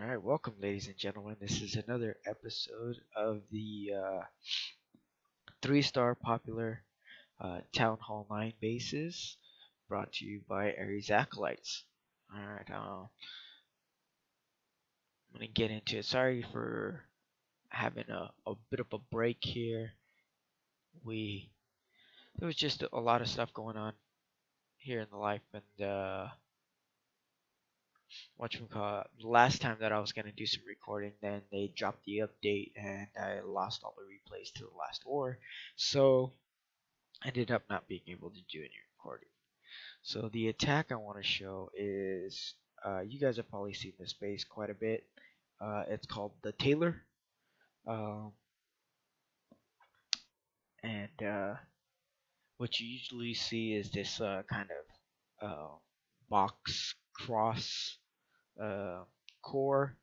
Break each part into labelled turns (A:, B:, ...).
A: Alright, welcome ladies and gentlemen. This is another episode of the 3-star popular Town Hall 9 bases brought to you by Aries Acolytes. Alright, I'm going to get into it. Sorry for having a bit of a break here. There was just a lot of stuff going on here in the life, and last time that I was going to do some recording, then they dropped the update and I lost all the replays to the last war, so I ended up not being able to do any recording. So the attack I want to show is, you guys have probably seen this base quite a bit. It's called the Tailor, and what you usually see is this kind of box cross core,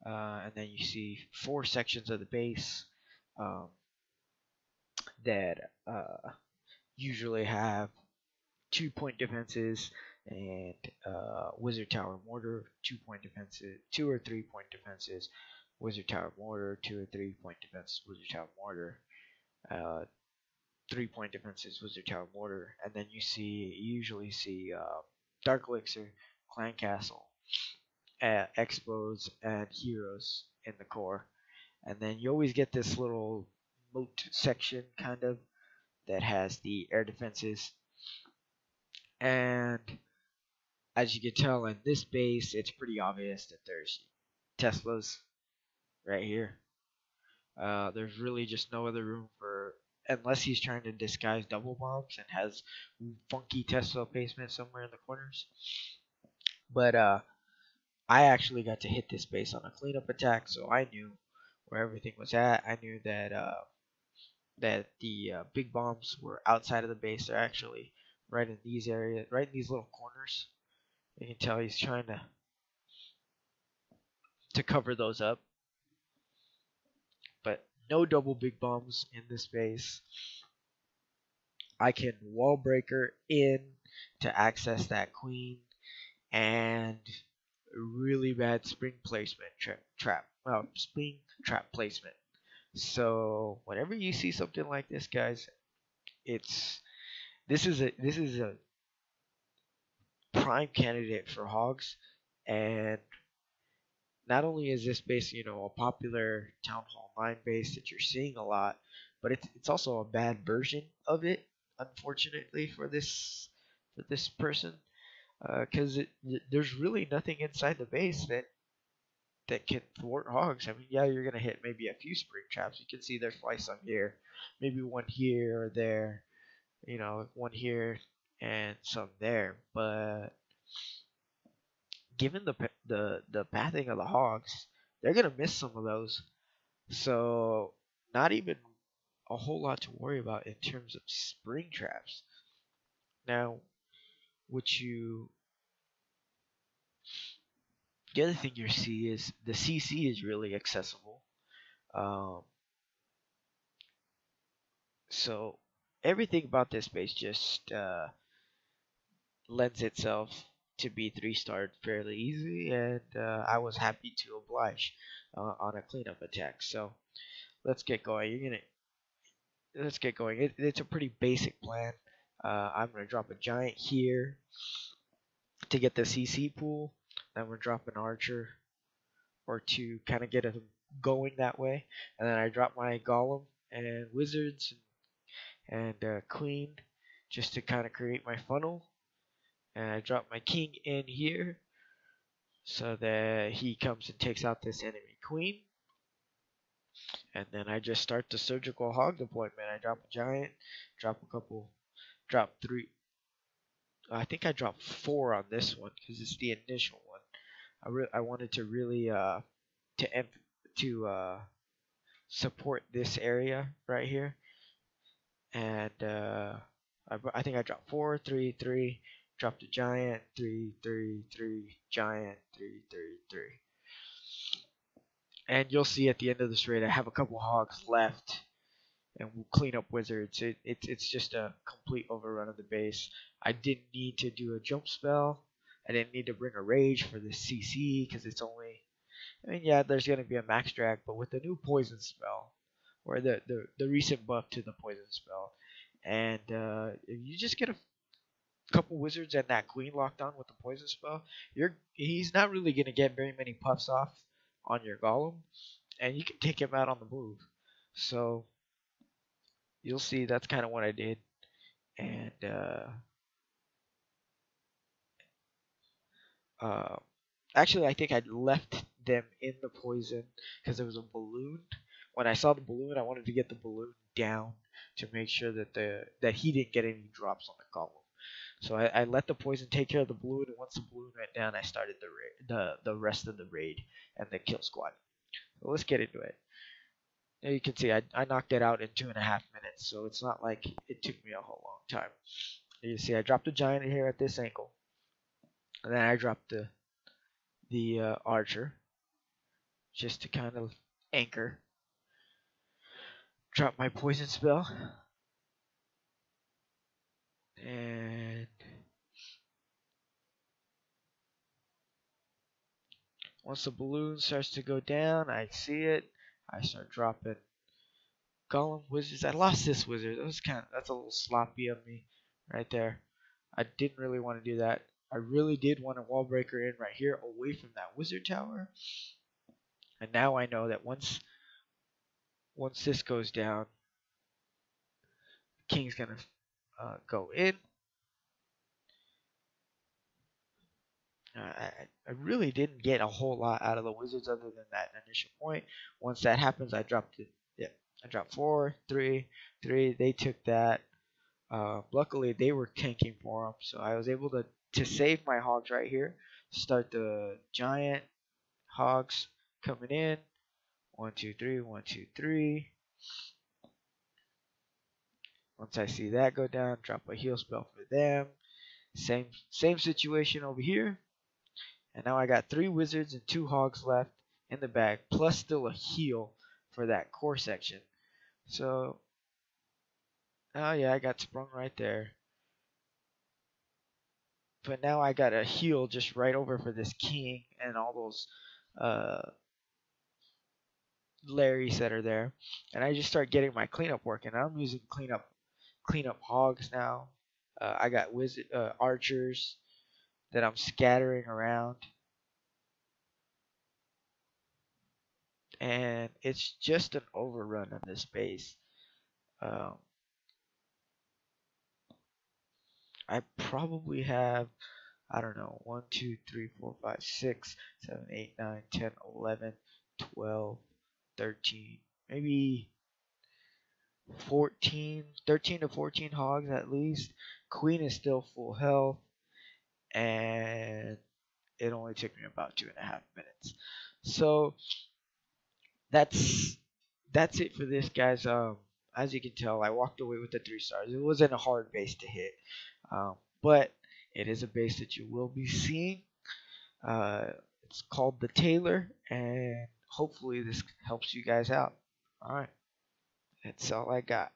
A: and then you see 4 sections of the base that usually have 2-point defenses and wizard tower mortar, 2-point defenses, 2 or 3-point defenses, wizard tower mortar, 2 or 3-point defenses, wizard tower mortar, 3-point defenses, wizard tower mortar, and then you usually see dark elixir, clan castle, expos, and heroes in the core. And then you always get this little moat section kind of that has the air defenses. And as you can tell in this base, it's pretty obvious that there's Teslas right here. There's really just no other room for, unless he's trying to disguise double bombs and has funky Tesla placement somewhere in the corners. But I actually got to hit this base on a cleanup attack, so I knew where everything was at. I knew that the big bombs were outside of the base. They're actually right in these areas, right in these little corners. You can tell he's trying to cover those up. But no double big bombs in this base. I can wall breaker in to access that queen, and really bad spring placement spring trap placement. So whenever you see something like this, guys, this is a prime candidate for hogs. And not only is this base, a popular Town Hall 9 base that you're seeing a lot, but it's also a bad version of it, unfortunately for this person, because there's really nothing inside the base that can thwart hogs. I mean, yeah, you're gonna hit maybe a few spring traps. You can see there's probably some here, maybe one here or there, one here and some there. But given the pathing of the hogs, they're gonna miss some of those. So not even a whole lot to worry about in terms of spring traps. Now, the other thing you see is the CC is really accessible. So everything about this base just lends itself to be 3-starred fairly easy, and I was happy to oblige on a cleanup attack. So let's get going. Let's get going. It's a pretty basic plan. I'm gonna drop a giant here to get the CC pool. Then we're dropping an archer or two, kind of get it going that way. And then I drop my golem and wizards and queen just to kind of create my funnel. And I drop my king in here so that he comes and takes out this enemy queen. And then I just start the surgical hog deployment. I drop a giant, drop 3. I think I dropped 4 on this one because it's the initial one. I wanted to really support this area right here, and I think I dropped 4, 3, 3, dropped a giant, 3, 3, 3, giant, 3, 3, 3. And you'll see at the end of this raid I have a couple hogs left, and we'll clean up wizards. It's just a complete overrun of the base. I didn't need to do a jump spell. I didn't need to bring a rage for the CC because it's I mean, yeah, there's gonna be a max drag, but with the new poison spell, or the recent buff to the poison spell, and if you just get a couple wizards and that queen locked on with the poison spell, he's not really gonna get very many puffs off on your golem, and you can take him out on the move. So you'll see that's kind of what I did, and uh, actually I think I left them in the poison because there was a balloon. When I saw the balloon, I wanted to get the balloon down to make sure that he didn't get any drops on the golem. So I let the poison take care of the balloon, and once the balloon went down, I started the rest of the raid and the kill squad. So let's get into it. Now you can see I knocked it out in 2.5 minutes, so it's not like it took me a whole long time. You see I dropped the giant here at this angle, and then I dropped the archer just to kind of anchor. Drop my poison spell, and once the balloon starts to go down, I see it. I start dropping golem wizards. I lost this wizard. That's a little sloppy of me right there. I didn't really want to do that. I really did want a wall breaker in right here away from that wizard tower. And now I know that once this goes down, king's gonna go in. I really didn't get a whole lot out of the wizards other than that initial point. Once that happens, I dropped it. Yeah, I dropped 4, 3, 3. They took that. Luckily, they were tanking for them, so I was able to save my hogs right here. Start the giant hogs coming in. 1, 2, 3. 1, 2, 3. Once I see that go down, drop a heal spell for them. Same situation over here. And now I got 3 wizards and 2 hogs left in the bag, plus still a heal for that core section. So, oh yeah, I got sprung right there. But now I got a heal just right over for this king and all those Larrys that are there. And I just start getting my cleanup work, and I'm using cleanup hogs now. I got archers that I'm scattering around. And it's just an overrun of this base. I probably have, I don't know, 1, 2, 3, 4, 5, 6, 7, 8, 9, 10, 11, 12, 13, maybe 14, 13 to 14 hogs at least. Queen is still full health, and it only took me about 2.5 minutes. So that's it for this, guys. As you can tell, I walked away with the 3 stars. It wasn't a hard base to hit, but it is a base that you will be seeing. It's called the Tailor, and hopefully this helps you guys out. All right, that's all I got.